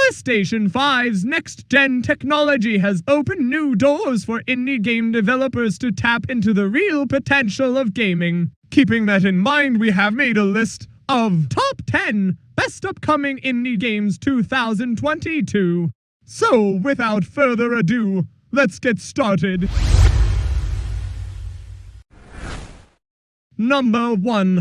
PlayStation 5's next-gen technology has opened new doors for indie game developers to tap into the real potential of gaming. Keeping that in mind, we have made a list of top 10 best upcoming indie games 2022. So, without further ado, let's get started. Number 1.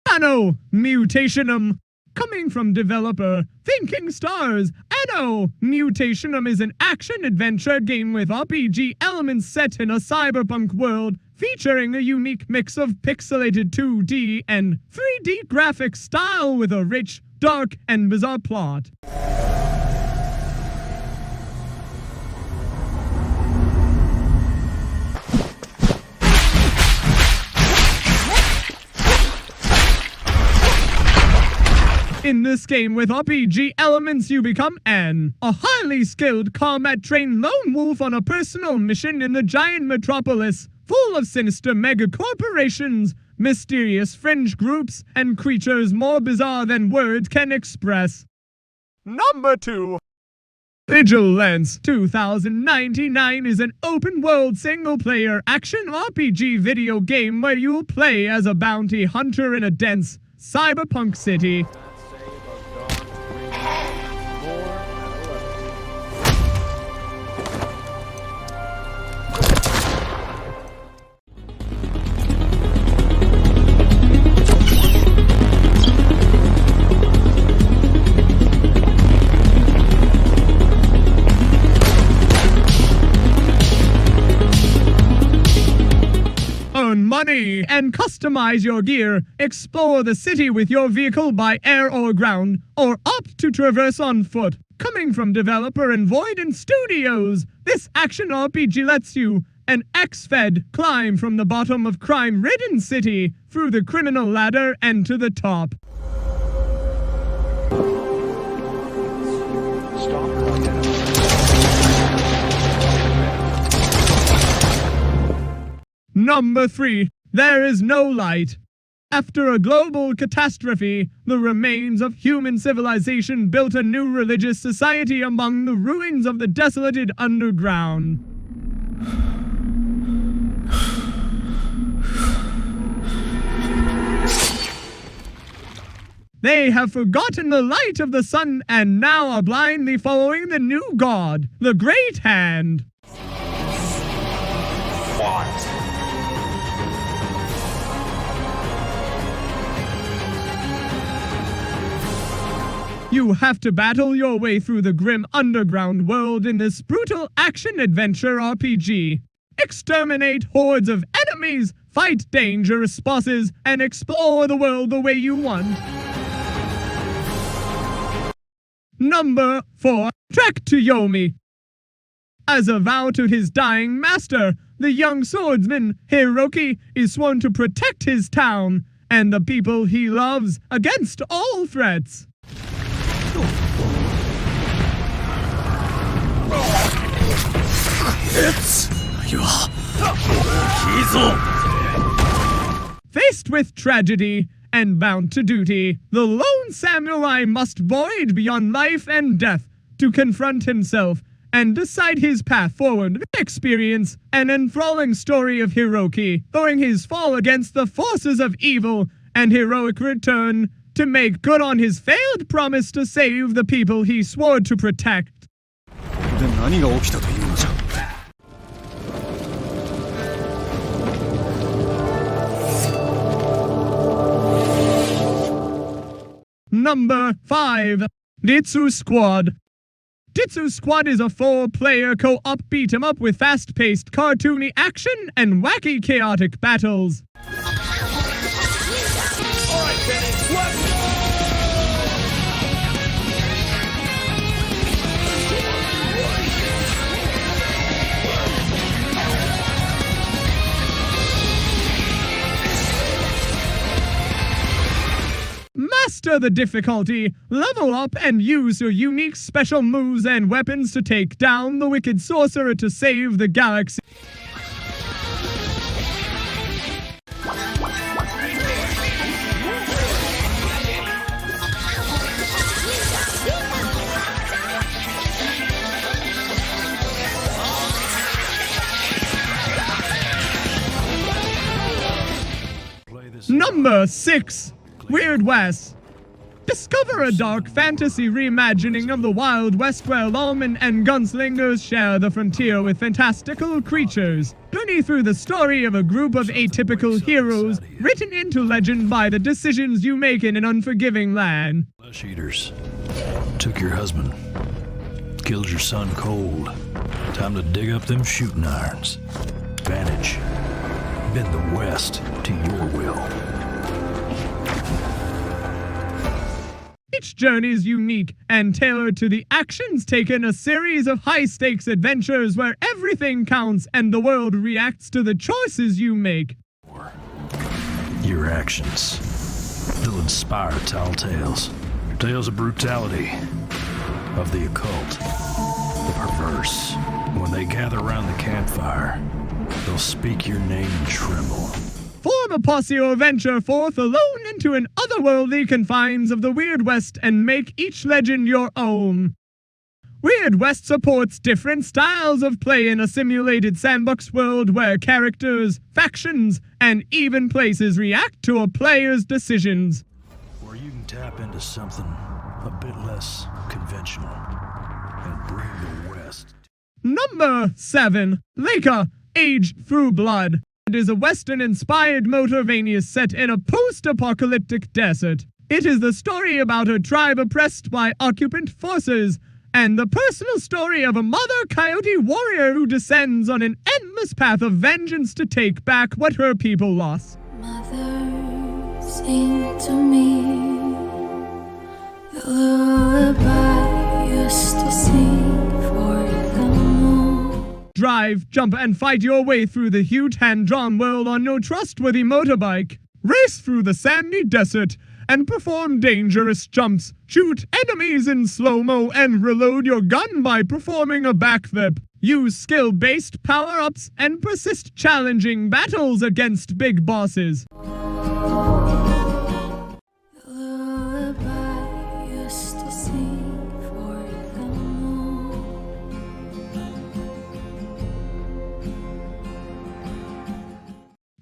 ANNO Mutionem. Coming from developer Thinking Stars, ANNO Mutionem is an action-adventure game with RPG elements set in a cyberpunk world, featuring a unique mix of pixelated 2D and 3D graphic style with a rich, dark, and bizarre plot. In this game with RPG elements, you become Anne, a highly skilled, combat-trained lone wolf on a personal mission in the giant metropolis, full of sinister mega-corporations, mysterious fringe groups, and creatures more bizarre than words can express. Number 2. Vigilance 2099 is an open-world single-player action RPG video game where you'll play as a bounty hunter in a dense cyberpunk city. Earn money and customize your gear. Explore the city with your vehicle by air or ground, or opt to traverse on foot. Coming from developer and Void Studios, this action RPG lets you, an ex-fed, climb from the bottom of crime-ridden city through the criminal ladder and to the top. Number 3. There is no light. After a global catastrophe, the remains of human civilization built a new religious society among the ruins of the desolated underground. They have forgotten the light of the sun and now are blindly following the new god, the Great Hand. What? You have to battle your way through the grim underground world in this brutal action-adventure RPG. Exterminate hordes of enemies, fight dangerous bosses, and explore the world the way you want. Number 4. Trek to Yomi. As a vow to his dying master, the young swordsman Hiroki is sworn to protect his town and the people he loves against all threats. Faced with tragedy and bound to duty, the lone samurai must voyage beyond life and death to confront himself and decide his path forward. Experience an enthralling story of Hiroki throwing his fall against the forces of evil and heroic return to make good on his failed promise to save the people he swore to protect. Number 5. Jitsu Squad. Jitsu Squad is a 4-player co-op beat-em-up with fast-paced cartoony action and wacky chaotic battles. Master the difficulty, level up, and use your unique special moves and weapons to take down the wicked sorcerer to save the galaxy. Number 6. Weird West. Discover a dark fantasy reimagining of the Wild West where lawmen and gunslingers share the frontier with fantastical creatures. Journey through the story of a group of atypical heroes, written into legend by the decisions you make in an unforgiving land. Flesh eaters. Took your husband. Killed your son cold. Time to dig up them shooting irons. Vantage. Bend the West to your will. Each journey is unique and tailored to the actions taken, a series of high-stakes adventures where everything counts and the world reacts to the choices you make. Your actions. They'll inspire tall tales. Tales of brutality, of the occult, the perverse. When they gather around the campfire, they'll speak your name and tremble. Form a posse or venture forth alone into an otherworldly confines of the Weird West and make each legend your own. Weird West supports different styles of play in a simulated sandbox world where characters, factions, and even places react to a player's decisions. Or you can tap into something a bit less conventional and bring the West. Number 7. Laika, Age Through Blood. It is a Western-inspired Metroidvanias set in a post-apocalyptic desert. It is the story about a tribe oppressed by occupant forces, and the personal story of a mother coyote warrior who descends on an endless path of vengeance to take back what her people lost. Mother, sing to me the lullaby used to sing for the moon. Drive, jump, and fight your way through the huge hand-drawn world on your trustworthy motorbike. Race through the sandy desert and perform dangerous jumps. Shoot enemies in slow-mo and reload your gun by performing a backflip. Use skill-based power-ups and persist challenging battles against big bosses. The lullaby used to sing for the moon.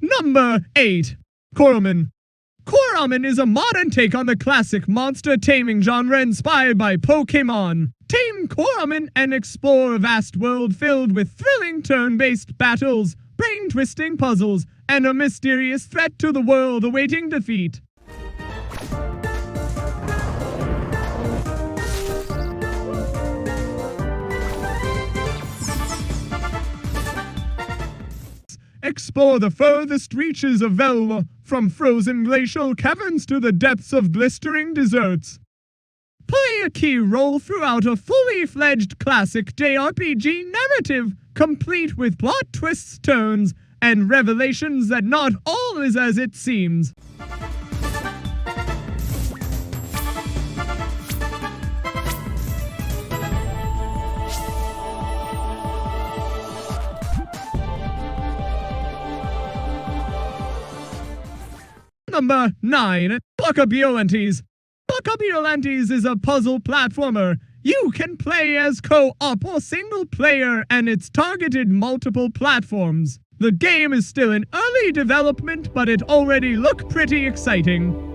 Number 8. Coromon. Coromon is a modern take on the classic monster taming genre inspired by Pokémon. Tame Coromon and explore a vast world filled with thrilling turn-based battles, brain-twisting puzzles, and a mysterious threat to the world awaiting defeat. Explore the furthest reaches of Velva, from frozen glacial caverns to the depths of blistering deserts. Play a key role throughout a fully fledged classic JRPG narrative, complete with plot twists, turns, and revelations that not all is as it seems. Number 9. Vokabulantis. Vokabulantis is a puzzle platformer. You can play as co-op or single player, and it's targeted multiple platforms. The game is still in early development, but it already looks pretty exciting.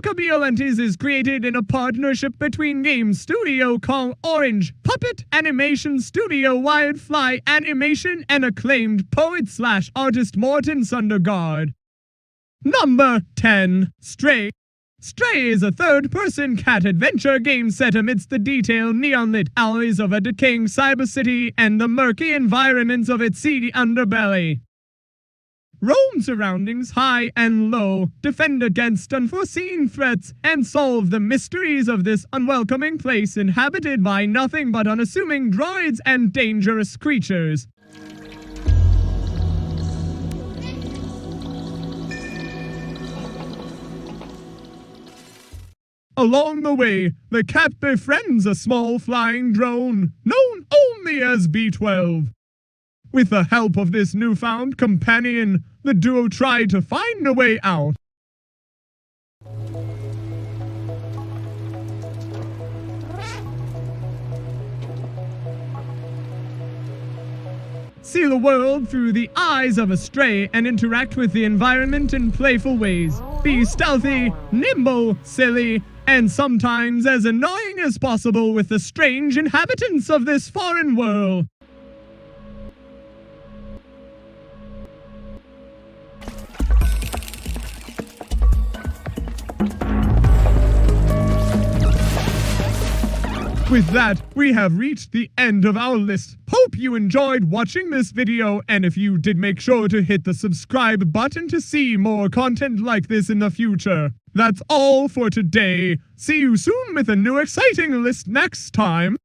Vokabulantis is created in a partnership between game studio called Orange, puppet animation studio Wildfly Animation, and acclaimed poet/artist Morten Sundergaard. Number 10. Stray. Stray is a third-person cat adventure game set amidst the detailed neon-lit alleys of a decaying cyber city and the murky environments of its seedy underbelly. Roam surroundings high and low, defend against unforeseen threats, and solve the mysteries of this unwelcoming place inhabited by nothing but unassuming droids and dangerous creatures. Along the way, the cat befriends a small flying drone, known only as B-12. With the help of this newfound companion, the duo try to find a way out. See the world through the eyes of a stray and interact with the environment in playful ways. Be stealthy, nimble, silly, and sometimes as annoying as possible with the strange inhabitants of this foreign world. With that, we have reached the end of our list. Hope you enjoyed watching this video, and if you did, make sure to hit the subscribe button to see more content like this in the future. That's all for today. See you soon with a new exciting list next time.